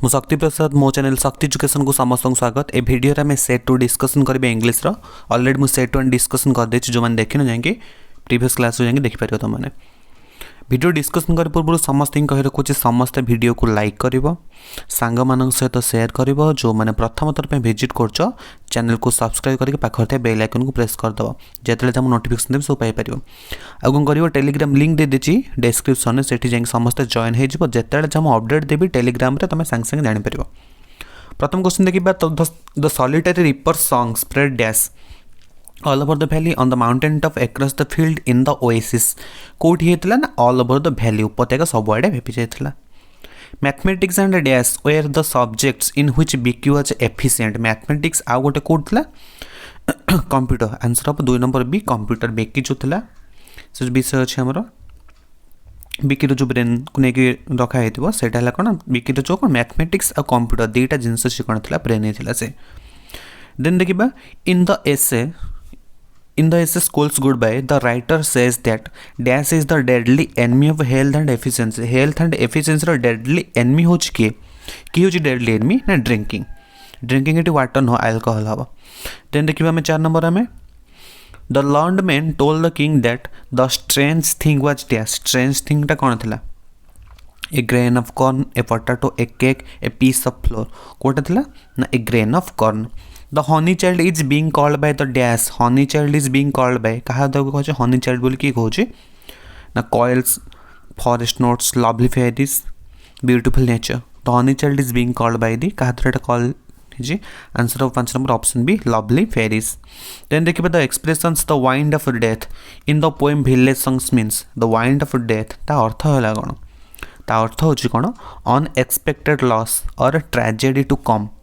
मु शक्ति प्रसाद मो चैनल शक्ति एजुकेशन को समस्त स्वागत। ए वीडियो रे सेट टू डिस्कसन करेंगे इंग्लिश रो। ऑलरेडी मु सेट 1 डिस्कसन कर देछि, जो माने देखिन जाएंगे प्रीवियस क्लास हो जाएंगे देखि परियो। तो माने वीडियो डिस्कसन कर पूर्व समस्त कहि रखुछि, समस्त वीडियो को लाइक करिवो, सांग मानक सहित शेयर करिवो। जो माने प्रथम थर पे विजिट करछो चैनल को सब्सक्राइब करके पाखर थे बेल आइकन को प्रेस कर दबो, जेतले हम नोटिफिकेशन देब सब पाई परियो। आ कोन करिवो, टेलीग्राम लिंक दे देछि डिस्क्रिप्शन में, सेठी जाई समस्त जॉइन हे जिवो। जेतले हम अपडेट देबी टेलीग्राम रे तमे संग संग जानि परियो। प्रथम क्वेश्चन देखिबा तो the solitary ripper song spread dash all over the valley on the mountain top across the field in the oasis। कोठी हेतला ना all over the valley उपत्यका सबआडे भेपि जायतला। Mathematics and dash were the subjects in which BQ was efficient। Mathematics आ गोटे कोठला computer, answer of 2 number B computer. बेकी जो थला से विषय अछि हमरो बीकी जो ब्रेन को नेकी रखा हेतिबो सेटा हला कोन बीकी जो कोन मैथमेटिक्स आ कंप्यूटर दुईटा जिंस से कोन थला ब्रेन हेतिला से। देन देखिबा in the essay School's Goodbye, the writer says that dash is the deadly enemy of health and efficiency। health and efficiency row deadly enemy हो कि हो deadly enemy ना drinking it water no alcohol हवा। Then देखिबा हमें 4 number में the learned man told the king that the strange thing was dash। strange thing टा कोन थिला? a grain of corn, a potato, a cake, a piece of flour। Kota थिला ना a grain of corn। The honey child is being called by the dash। honey child is being called by कहा दो कहछे honey child बोली की कहछे ना coils, forest notes, lovely fairies, beautiful nature। the honey child is being called by the कहा दो कॉल जी। Answer of 5 number option B lovely fairies। Then देखिबा the expressions the wind of death in the poem village songs means। the wind of death ता अर्थ होला कोन? ता अर्थ होची कोन? unexpected loss or tragedy to come।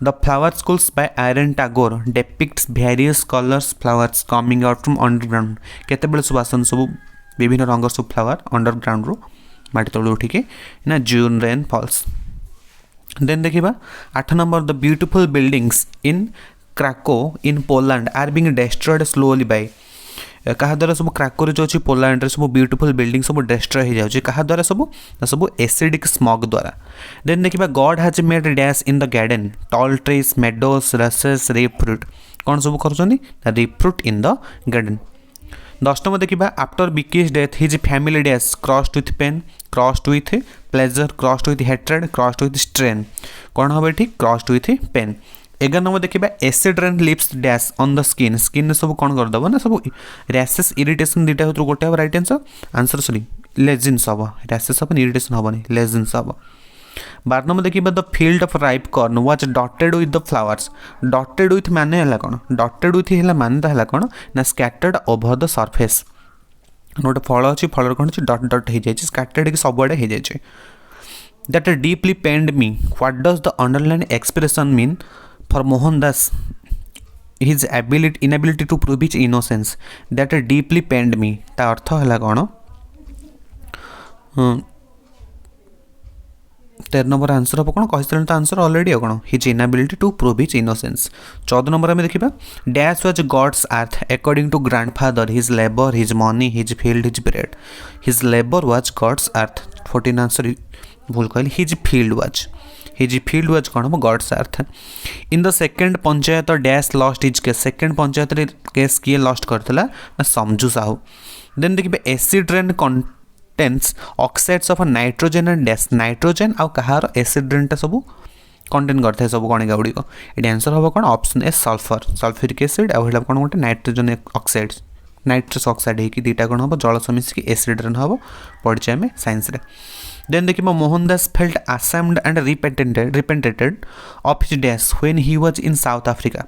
The Flower Schools by Aaron Tagore depicts various colors flowers coming out from underground। केते बेले सब आसन सब विभिन्न रंग सब फ्लावर अंडरग्राउंड रो माटी तळ उठिके ना जून रेन फॉल्स। देन देखिबा 8 number the beautiful buildings in Krakow in Poland are being destroyed slowly by कहा द्वारा सब क्राको रे जो अछि पोलैंड रे सब ब्यूटीफुल बिल्डिंग सब डिस्ट्रॉय हो जाउछि कहा द्वारा सब एसिडिक स्मॉग द्वारा। देन देखिबा God has made dash in the garden tall trees meadows roses reap fruit. कोन सब करछनी? Reap fruit in the garden. 10 number देखिबा after Bicky's death his family dash crossed with pain, crossed with pleasure, crossed with hatred, crossed with strain. कोन होबे ठीक? Crossed with pain. 11 number देखिबा acid rain lips dash on the skin. Skin सब कोन कर दबो ना सब रैशेस इरिटेशन दिटा होतु गोटे अब राइट आंसर। आंसर सॉरी लेजिन्स हबो, रैशेस अपन इरिटेशन हबोनी लेजिन्स हबो। 12 नंबर देखिबा the field of ripe corn was dotted with the flowers. Dotted with माने हला कोन? डॉटेड विथ हला माने हला कोन ना scattered over the surface. Note फल अछि फलर कोन अछि डॉट डॉट हे जाय छै स्कैटर्ड के सब बडे हे जाय छै। That deeply pained me what does the underline expression mean for Mohandas his inability to prove his innocence that deeply pained me। ता अर्थ हला कोन? 13 नंबर आंसर हो कोन कहिसलन त answer already cone his inability to prove his innocence। 14 number में देखिबा dash was God's earth according to grandfather his labor his money his field his bread। his labor was God's earth। 14 answer भूल कहली his field was कौन हम God's earth. In the second panchayat dash lost his case. Second panchayat रे case किए lost करथला ना समझू साहू। देन देखिबे acid rain contains oxides of nitrogen and dash. Nitrogen आ कहार एसिड रेन ता सब कंटेन करथे सब कणिका गुडी को। एडी आंसर होबो कोन? Option A sulphur, sulphuric acid आ हेला कोन गोटे नाइट्रोजन ऑक्साइड्स नाइट्रस ऑक्साइड हे कि दीटा कोन होबो जल समिस की एसिड रेन होबो पढिचे हमें साइंस रे। Then देखिबा Mohandas felt ashamed and repented of his dash when he was in South Africa।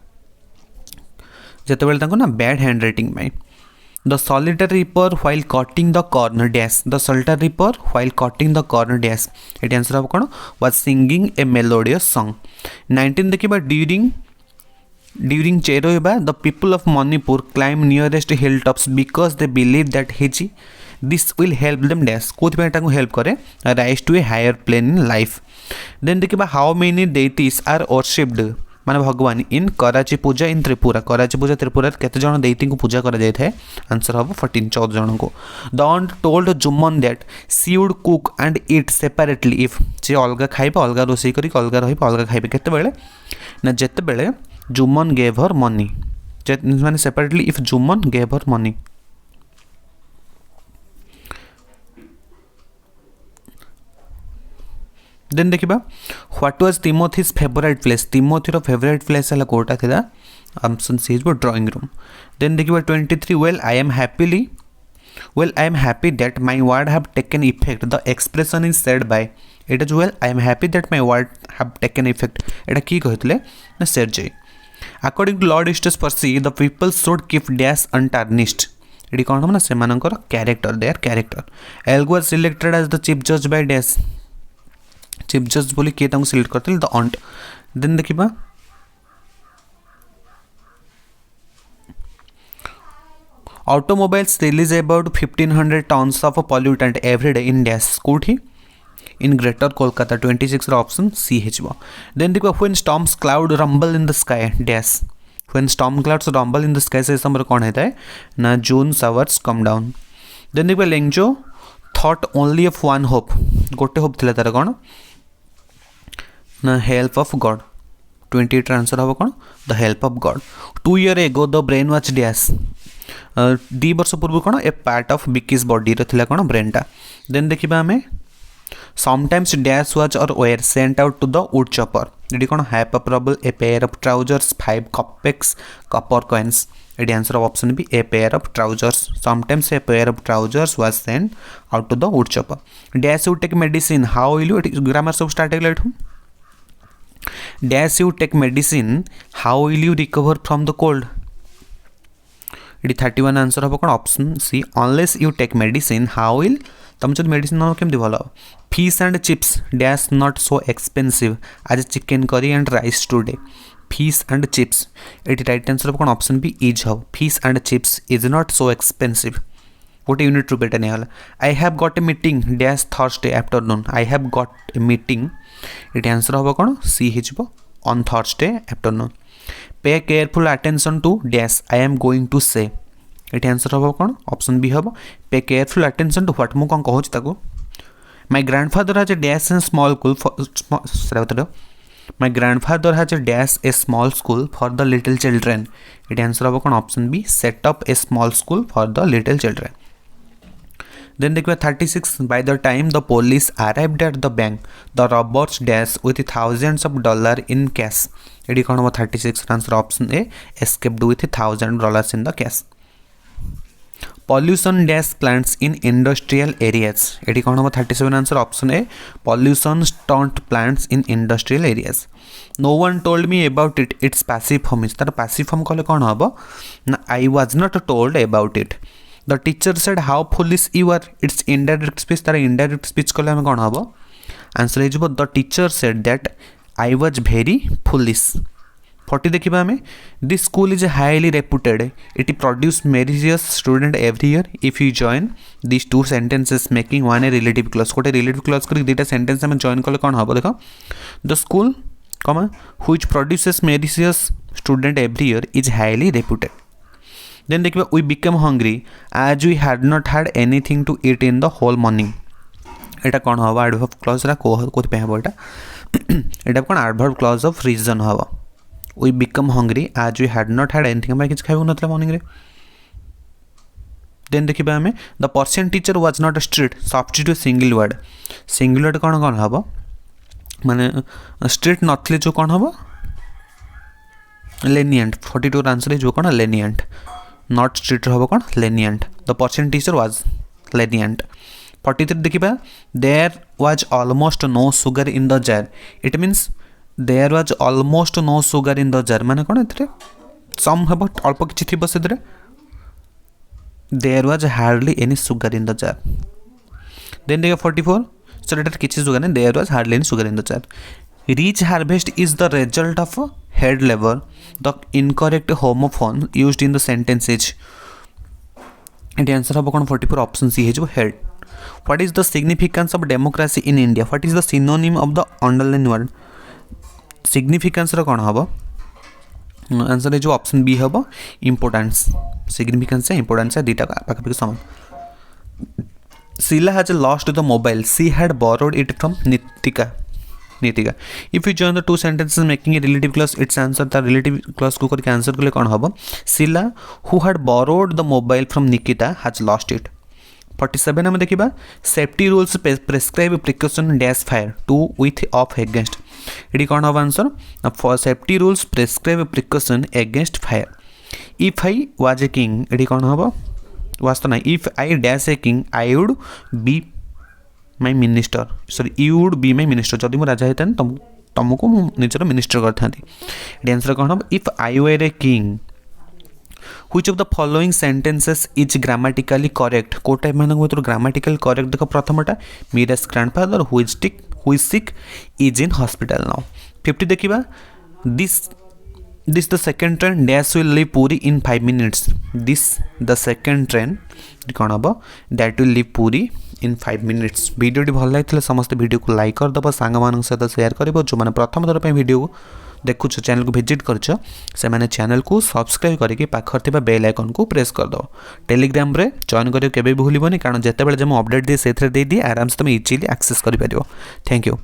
जते बेले ताको ना बैड हैंडराइटिंग में the solitary reaper while cutting the corn dash the solitary reaper while cutting the corn dash eighty answer हो कोन was singing a melodious song। 19 देखिबा during Cheroiba the people of Manipur climb nearest hilltops because they believe that this will help them dash कोथि पे टाको help करे rise to a higher plane in life। then देखिबा how many deities are worshipped माने भगवान इन कराची पूजा इन त्रिपुरा कराची पूजा त्रिपुरा केते जण दैती को पूजा करा जाय थाए आंसर हम 14 14 जण को the aunt told Jumman that she would cook and eat separately if जे अलगा खाइबे अलगा रोसई करी अलगा रहिबे अलगा खाइबे केते बेले ना जेते बेले जुम्मन गेव हर मनी माने separately if Jumman gave her money then देखिबा what was Timothy's favourite place तिमोथीर फेवरेट प्लेस हला कोटा थिला option C is drawing room then देखिबा 23 well I am happy that my word have taken effect the expression is said by एटा जो well I am happy that my word have taken effect एटा की कहतले ना सेर्जे according to Lord यूस्टस pursed the people should keep dash अनटार्निश्ड eighty कोन ना से मानकर character their character L was selected as the chief जज बाय डैश चीफ जज बोली किए सिलेक्ट करते द ऑन्ट देन देखिबा automobiles release about 1500 tons of pollutant every day in dash कोठी in greater Kolkata 26 option C हेजबो then देखिबा when storms cloud rumble in the sky dash when storm clouds rumble in the sky से summer कोन हेता है ना June showers come down then देखिबा लेंगजो thought only of one hope गोटे hope थिला तार कोन ना हेल्प ऑफ गॉड 28 आंसर हम कौन the help of God 2 year ago the brain watch dash 2 वर्ष पूर्व कौन a part of Bicky's body रो कौन ब्रेनटा देन देखिबा हमें समटाइम्स डैश वाच और were sent out to the wood chopper ये कौन हैप अप्रबल a pair of trousers 5 kopecks copper coins ये answer option B a pair of trousers sometimes a pair of trousers was sent out to the wood chopper dash you take medicine how will you grammar सब start हेला dash you take medicine how will you recover from the cold ये 31 answer हम कौन option C unless you take medicine how will तुम जो medicine न केमती भल fish and chips dash not so expensive आज chicken curry and rice today fish and chips ये राइट आंसर हम कौन ऑप्शन बी इज हम fish and chips is not so expensive गोटे यूनिट रुपये नहीं I have got a meeting dash Thursday afternoon I have got a meeting ये answer हम कौन सी हो on Thursday afternoon pay careful attention to dash I am going to say ये answer हम कौन ऑप्शन बी हम पे केयरफुल अटेंशन टू व्हाट मु कौन कहूँ my grandfather has a dash in small school my grandfather has a dash a small school for the little children ये answer हम कौन option B set up a small school for the little children Then देखिए 36 by the time the police arrived at the bank the robbers dashed with thousands of dollars in cash ये कौन हम 36 answer option A escaped with $1,000 in the cash pollution dash plants in industrial areas ये कौन हम 37 answer option A pollution stunt plants in industrial areas no one told me about it it's passive form is तार passive form कहले कौन हबो ना I was not told about it the teacher said how foolish you are it's indirect speech तार indirect speech कहले हम कौन हबो आंसर हे जबो the teacher said that I was very foolish 40 देखिबा हमें this school is highly reputed it produce meritorious student every year if you join these two sentences making one a relative clause कोटे relative clause करी दुटा sentence हम join करले कौन हबो देखो the school comma which produces meritorious student every year is highly reputed then देखिबा we became hungry as we had not had anything to eat in the whole morning एटा कौन हबो adverb clause रा कोथि पे हबो एटा एटा कौन adverb clause of reason हबो we become hungry as we had not had anything हम किछ खाइबो नथला मॉर्निंग रे then देखिबा हमें the Persian teacher was not strict substitute single word कौन हबो माने strict नथले जो कौन हबो lenient 42 आंसर है जो कौन lenient not strict हबो कौन lenient the Persian teacher was lenient 43 देखिबा there was almost no sugar in the jar it means there was almost no sugar in the jar माने कौन एथरे some हबो अल्प किछि थिबो सेदरे there was hardly any sugar in the jar then देखिबा 44 so एटा किछि sugar नै there was hardly any sugar in the jar rich harvest is the result of head labor the incorrect homophone used in the sentence is it answer habo kon 44 option C है जो head what is the significance of democracy in India what is the synonym of the underlined word significance रा kon habo answer जो option B हम importance significance importance दुटा पाखापाखि समान Sheila has lost the mobile she had borrowed it from Nitika if you join the two sentences making a relative clause its answer the relative clause को करके answer कले कौन हम Sheila who had borrowed the mobile from Nikita has lost it 47 आम देखा safety rules prescribe precaution dash fire to with of against ये कौन हम answer safety rules prescribe precaution against fire if I was a king ये कौन हम वास्तव ना if I dash a king I would be my minister sorry you would be my minister जदि मु राजा होता तुमको निजर मिनिस्टर करते आंसर कौन हम if I were a king Which of the following sentences is grammatically correct? कोटा एमानक भीतर ग्रामाटिकल करेक्ट देख प्रथमटा मीरा's grandfather who is sick is in hospital now 50 देखिबा this the second train dash will leave Puri in 5 minutes this the second train कौन हम that will leave Puri in 5 minutes video भल लगे समस्त video को like करदेव सांग मान सहित सेयार कर जो मैंने प्रथम थर वीडियो को देखु चैनल को विजिट कर चैनल को सब्सक्राइब करके पाखर बेल आइकन को प्रेस करदो टेलीग्राम रे जॉइन करियो केबे भूलिबोनी कारण जेतेबेले जे मु अपडेट दिए सेथरे दे दिए आराम से तुम इजीली एक्सेस करि परियो थैंक यू।